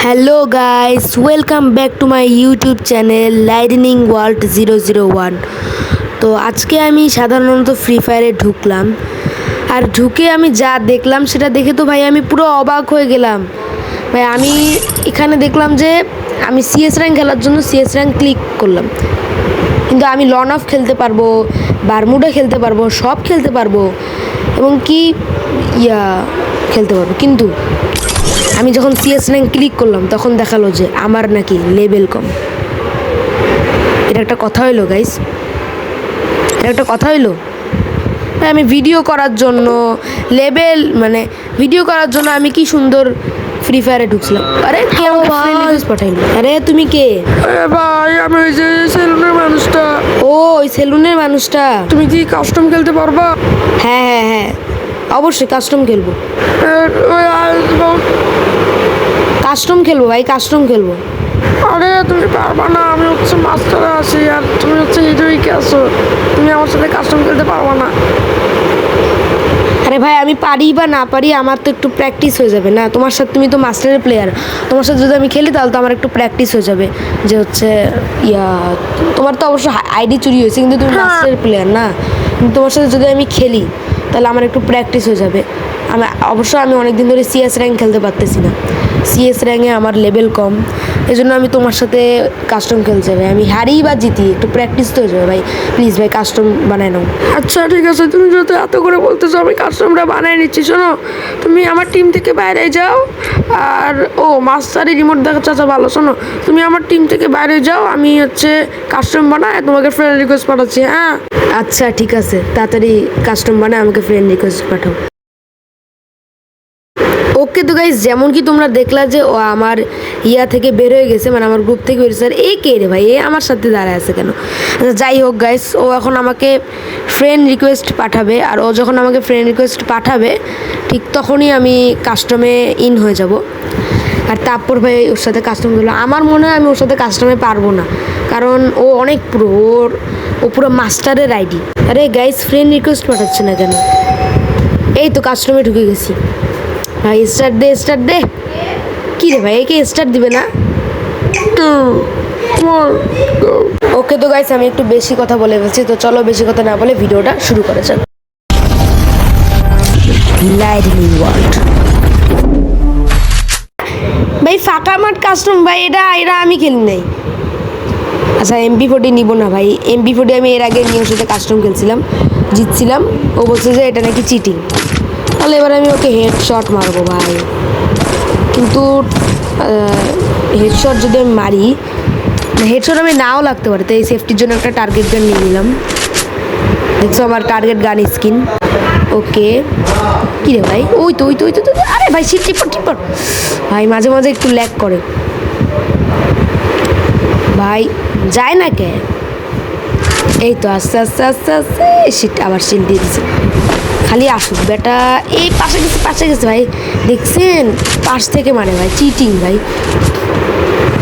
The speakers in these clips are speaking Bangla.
Hello guys, welcome back to my YouTube channel lightning world 001। তো আজকে আমি সাধারণত ফ্রি ফায়ারে ঢুকলাম, আর ঢুকে আমি যা দেখলাম সেটা দেখে তো ভাই আমি পুরো অবাক হয়ে গেলাম। ভাই আমি এখানে দেখলাম যে আমি সিএস র্যাঙ্ক খেলার জন্য সিএস র্যাঙ্ক ক্লিক করলাম, কিন্তু আমি লন অফ খেলতে পারবো, বারমুডা খেলতে পারবো, সব খেলতে পারবো এবং কি খেলতে পারবো। কিন্তু আমি যখন সিএস র্যাঙ্ক ক্লিক করলাম তখন দেখালো যে আমার নাকি লেভেল কম। এটা একটা কথা হইলো গাইস, এটা একটা কথা হইলো। আমি ভিডিও করার জন্য ভিডিও করার জন্য আমি কি সুন্দর ফ্রি ফায়ারে ঢুকছিলাম। আরে কে আমাকে ফ্রেন্ড রিকোয়েস্ট পাঠাইলো? আরে তুমি কে? ভাই আমি ওই যে সেলুনের মানুষটা। ও ওই সেলুনের মানুষটা। তুমি কি কাস্টম খেলতে পারবা? হ্যাঁ হ্যাঁ হ্যাঁ, অবশ্যই কাস্টম খেলবো। কাস্টম খেলবো ভাই, কাস্টম খেলবো। আরে তুমি পারবা না, আমি হচ্ছে মাস্টারে আছি আর তুমি হচ্ছে হিরোইকে আছো, তুমি আমার সাথে কাস্টম খেলতে পারবা না। আরে ভাই আমি পারি বা না পারি, আমার তো একটু প্র্যাকটিস হয়ে যাবে না তোমার সাথে। তুমি তো মাস্টারের প্লেয়ার, তোমার সাথে যদি আমি খেলি তাহলে তো আমার একটু প্র্যাকটিস হয়ে যাবে। যে হচ্ছে তোমার তো অবশ্য আইডি চুরি হয়েছে, কিন্তু তুমি মাস্টারের প্লেয়ার না। কিন্তু তোমার সাথে যদি আমি খেলি তাহলে আমার একটু প্র্যাকটিস হয়ে যাবে। আমি অনেক দিন ধরে সিএস র্যাঙ্ক খেলতে পারতেছি না, সিএস র্যাঙ্কে আমার লেভেল কম, এই জন্য আমি তোমার সাথে কাস্টম খেলতে যাবে। আমি হারি বা জিতি একটু প্র্যাকটিস তো হয়ে যাবে ভাই। প্লিজ ভাই কাস্টম বানায় নাও। আচ্ছা ঠিক আছে, তুমি যদি এত করে বলতেছো আমি কাস্টমটা বানিয়ে নিচ্ছি। শোনো, তুমি আমার টিম থেকে বাইরে যাও, আর মাস্টারে রিমোট দেখা চাচা ভালো। শোনো, তুমি আমার টিম থেকে বাইরে যাও, আমি হচ্ছে কাস্টম বানায় তোমাকে ফ্রেন্ড রিকোয়েস্ট পাঠাচ্ছি। হ্যাঁ আচ্ছা ঠিক আছে, তাড়াতাড়ি কাস্টম বানায় আমাকে ফ্রেন্ড রিকোয়েস্ট পাঠাও। ওকে তো গাইজ, যেমন কি তোমরা দেখলা যে ও আমার থেকে বের হয়ে গেছে, মানে আমার গ্রুপ থেকে বেরোচ্ছে। আর এ কে রে ভাই, এ আমার সাথে দাঁড়ায় আছে কেন? আচ্ছা যাই হোক গাইজ, ও এখন আমাকে ফ্রেন্ড রিকোয়েস্ট পাঠাবে, আর ও যখন আমাকে ফ্রেন্ড রিকোয়েস্ট পাঠাবে ঠিক তখনই আমি কাস্টমে ইন হয়ে যাব। আর তারপর ভাই ওর সাথে কাস্টম করলো। আমার মনে হয় আমি ওর সাথে কাস্টমে পারবো না, কারণ ও অনেক পুরো, ও পুরো মাস্টারের আইডি। আরে গাইজ ফ্রেন্ড রিকোয়েস্ট পাঠাচ্ছে না কেন? এই তো কাস্টমে ঢুকে গেছি ভাই। স্টার্ট দে, স্টার্ট দে। কী রে ভাই, একে স্টার্ট দিবে না? ওকে তো গাইস, আমি একটু বেশি কথা বলে ফেলছি, তো চলো বেশি কথা না বলে ভিডিওটা শুরু করা যাক। লাইটনিং ওয়ার্ল্ড ভাই, ফাঁকা মাঠ কাস্টম ভাই, এটা আমি খেলি নাই। আচ্ছা MP40 নিব না ভাই, MP40 আমি এর আগে নিয়ে ওর সাথে কাস্টম খেলছিলাম, জিতছিলাম। ও বলছে যে এটা নাকি চিটিং, তাহলে এবার আমি ওকে হেডশট মারবো ভাই। কিন্তু হেডশট যদি আমি মারি, হেডশট আমি নাও লাগতে পারে, তাই সেফটির জন্য একটা টার্গেট গান নিয়ে নিলাম। দেখছো আমার টার্গেট গান স্কিন। ওকে কী রে ভাই, ওই তো আরে ভাই সিট টিপট ভাই, মাঝে মাঝে একটু ল্যাগ করে ভাই, যায় না কে? এই তো আস্তে আস্তে আস্তে আস্তে সিট, আবার সিট দিয়ে দিচ্ছে। খালি আসুক বেটা। এই পাশে গেছে ভাই, দেখছেন পাশ থেকে মারে ভাই, চিটিং ভাই।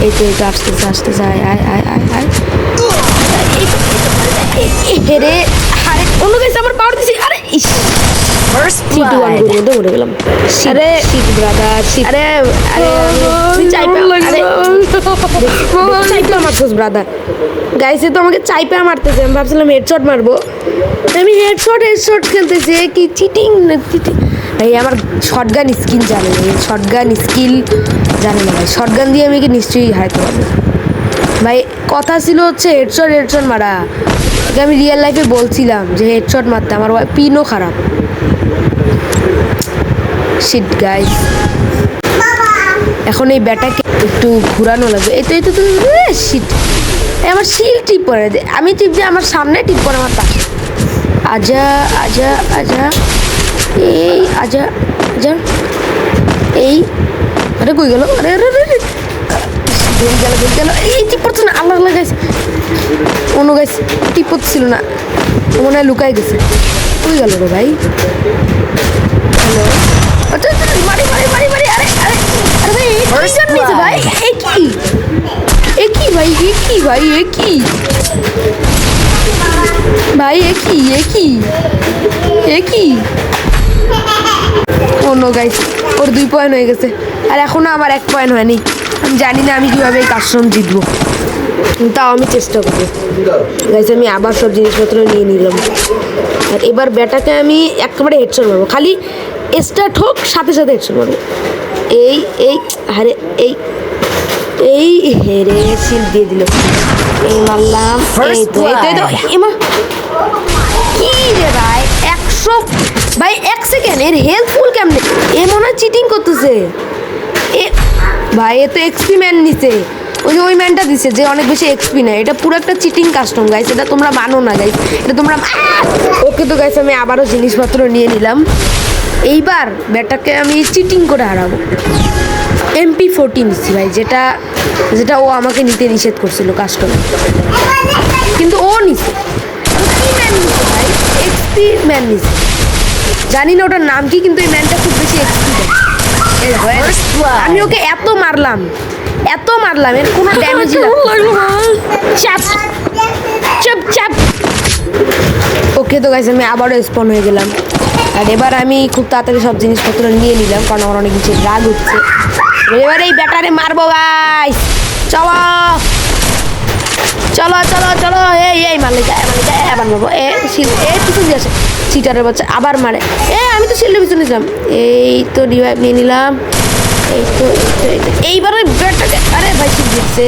এই তো আসতেছে আয় আয় আয় আয় আয়। হেরে আরে অন্য গেছে, আমার পাওয়ার দিছি। আরে মরে গেলাম। আরে ব্রাদার, আরে আরে চাইপা মারছস ব্রাদার। গাইছে তো আমাকে চাইপা মারতেছে, আমি ভাবছিলাম হেডশট মারবো, আমি হেডশট খেলতেছি। কি চিটিং না ভাই? আমার শটগান স্কিল জানে না, শটগান স্কিল জানে না ভাই। শটগান দিয়ে আমি কি নিশ্চয়ই হারাতে পারবো ভাই। কথা ছিল হচ্ছে হেডশট মারা। আমি রিয়েল লাইফে বলছিলাম যে হেডশট মারতে, আমার পিনও খারাপ। শিট গাইস, এখন এই ব্যাটাকে একটু ঘুরানো লাগবে। এই তো শিট, আমার শিল টিপ করে দে। আমি টিপ যে আমার সামনে, টিপ করে আমার পাশে। আজা আজা আজা, এই আজা আজা, এই আরে কই গেল? আরে আরে আরে গেল। এই টিপ পড়ছে না, আল্লাহ গাইছে। অন্য গাইস টিপ পড়ছিল না, মনে হয় লুকাই গেছে। কই গেল রে ভাই? হ্যালো, আচ্ছা মারি আরে আরে আরে ভাই, একই ভাই, ও নো গাইস, ওর 2 পয়েন্ট হয়ে গেছে আর এখনো আমার 1 পয়েন্ট হয়নি। আমি জানি না আমি কিভাবে এই কাস্টম জিতবো, তাও আমি চেষ্টা করবো। গাইস আমি আবার সব জিনিসপত্র নিয়ে নিলাম আর এবার ব্যাটাকে আমি একেবারে হেডশট মারবো, খালি স্টার্ট হোক সাথে সাথে হেডশট মারবো। এই এই আরে এই এই হেরে সিল দিয়ে দিল। এই মারলাম, এই তো এই তো এমা কি রে ভাই 100 ভাই 1 সেকেন্ড এর হেলথ ফুল কেমনে? এ মনে হয় চিটিং করতেছে। এ ভাই এ তো এক্সপি ম্যান নিছে, ওই যে ওই ম্যানটা দিছে যে অনেক বেশি এক্সপি নেয়। এটা পুরো একটা চিটিং কাস্টম গাইস, এটা তোমরা মানো না গাইস, এটা তোমরা ওকে। তো গাইস আমি আবারও জিনিসপত্র নিয়ে নিলাম, এইবার ব্যাটাকে আমি চিটিং করে হারাবো। MP40 নিচ্ছি ভাই, যেটা যেটা ও আমাকে নিতে নিষেধ করছিল কাস্টম, কিন্তু ও নিছে। কি ম্যান নিছে ভাই? এক্সপি ম্যান নিছে, জানি না ওটার নাম কি, কিন্তু এই ম্যানটা খুব বেশি এক্সপি দেয়। এই দেখো, আমি ওকে এত মারলাম এর কোনো ড্যামেজই লাগলো না। চাপ চাপ চাপ। ওকে তো গাইস আমি আবারও স্পন হয়ে গেলাম আর এবার আমি খুব তাড়াতাড়ি সব জিনিসপত্র নিয়ে নিলাম, কারণ আমার অনেক কিছু রাগ হচ্ছে। এবার এই ব্যাটারে মারবো গাইস, চলো চলো চলো চলো। এই মারলে যায় আবার মারবো। পিছন দিয়ে আসে চিটারের বাচ্চা, আবার মারে। আমি তো শিল্ডের পিছনে ছিলাম। এই তো রিভাইভ নিয়ে নিলাম। এই তো এইবারে ব্যাটাকে, আরে ভাই শিল্ড দিচ্ছে।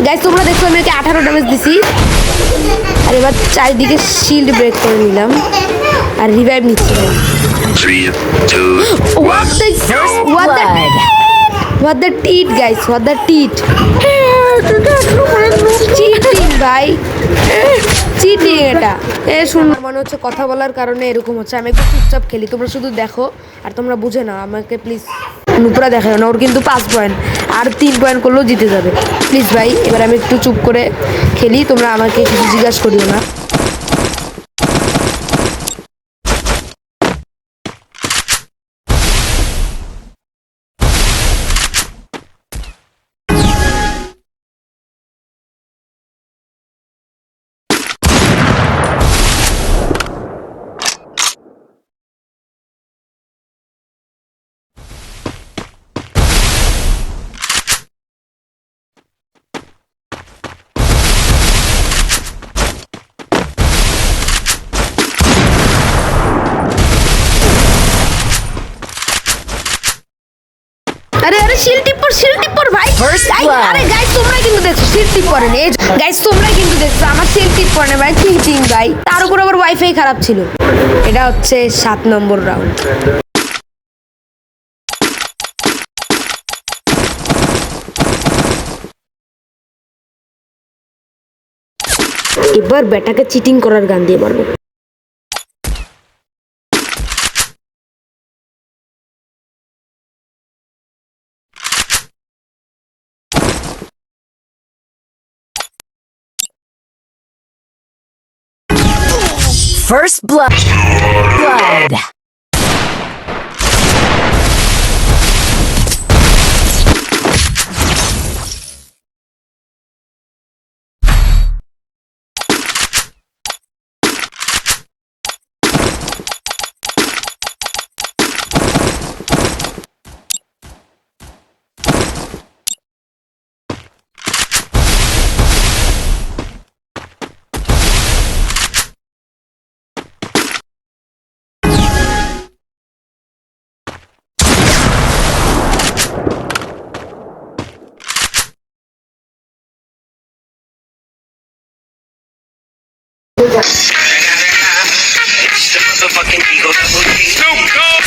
গাইস তোমরা দেখছো আমি ওকে 18 ড্যামেজ দিছি আর এবার চারিদিকে শিল্ড ব্রেক করে নিলাম আর রিভাইভ নিচ্ছি। 3, 2, 1. What the tit guys, what the tit? Cheating ভাই, চিটিং এটা। শুনো মনে হচ্ছে কথা বলার কারণে এরকম হচ্ছে, আমি একটু চুপচাপ খেলি, তোমরা শুধু দেখো আর তোমরা বুঝে নাও আমাকে প্লিজ। নুপুরা দেখায় না, ওর কিন্তু 5 পয়েন্ট, আর 3 পয়েন্ট করলেও জিতে যাবে। প্লিজ ভাই এবার আমি একটু চুপ করে খেলি, তোমরা আমাকে কিছু জিজ্ঞাসা করিও না। আরে আরে শিল টিপ্পর ভাই। আরে গাইস তোমরা কিন্তু দেখছো শিল টিপ করে নে গাইস, তোমরা কিন্তু দেখছো আমার শিল টিপ করে ভাই, চিটিং ভাই। তার উপর আবার ওয়াইফাই খারাপ ছিল। এটা হচ্ছে 7 নম্বর রাউন্ড। এবার ব্যাটাকে চিটিং করার গান দিয়ে মারবো। First blood. It's the motherfucking Eagle Double G. Snoop Dogg.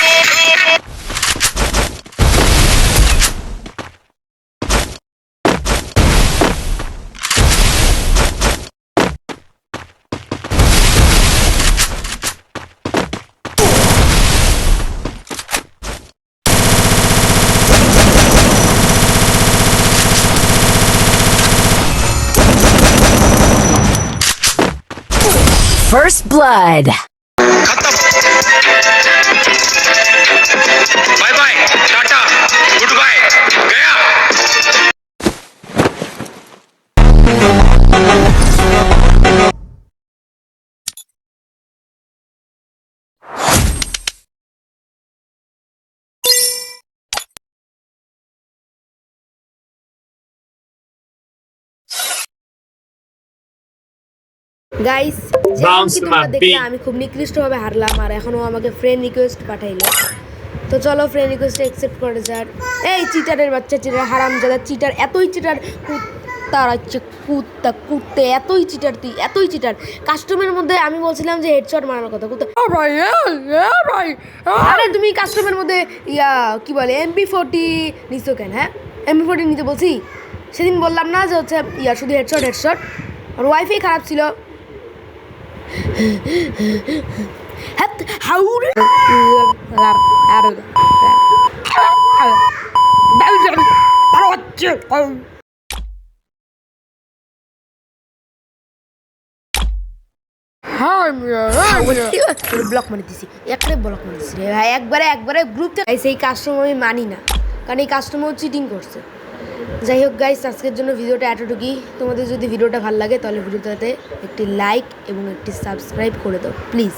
First blood. Bye bye, Tata, goodbye, gaya. Guys যেমন কি তোমরা দেখলে আমি খুব নিকৃষ্টভাবে হারলাম আর এখনো আমাকে ফ্রেন্ড রিকোয়েস্ট পাঠাইলো। তো চলো ফ্রেন্ড রিকোয়েস্ট অ্যাকসেপ্ট করে যার। এই চিটারের বাচ্চা, চিটার হারামজাদা চিটার, এতই চিটার কুত্তার হচ্ছে কুত্তে এতই চিটার, তুই এতই চিটার। কাস্টমের মধ্যে আমি বলছিলাম যে হেডশট মারানোর কথা, কুত্তা। ভাই ভাই আরে তুমি কাস্টমের মধ্যে কি বলে MP40 নিছো কেন? হ্যাঁ MP40 নিতে বলছি? সেদিন বললাম না যে হচ্ছে শুধু হেডশট। আর ওয়াইফাই খারাপ ছিল। ব্লক মারি দিছি, ব্লক মারি দিছি রে ভাই, একবারে গ্রুপ থেকে সেই কাস্টমার আমি মানি না, কারণ এই কাস্টমার চিটিং করছে। যাই হোক গাইস, আজকের জন্য ভিডিওটা এতটুকুই। তোমাদের যদি ভিডিওটা ভালো লাগে তাহলে ভিডিওটাতে একটি লাইক এবং একটি সাবস্ক্রাইব করে দাও প্লিজ।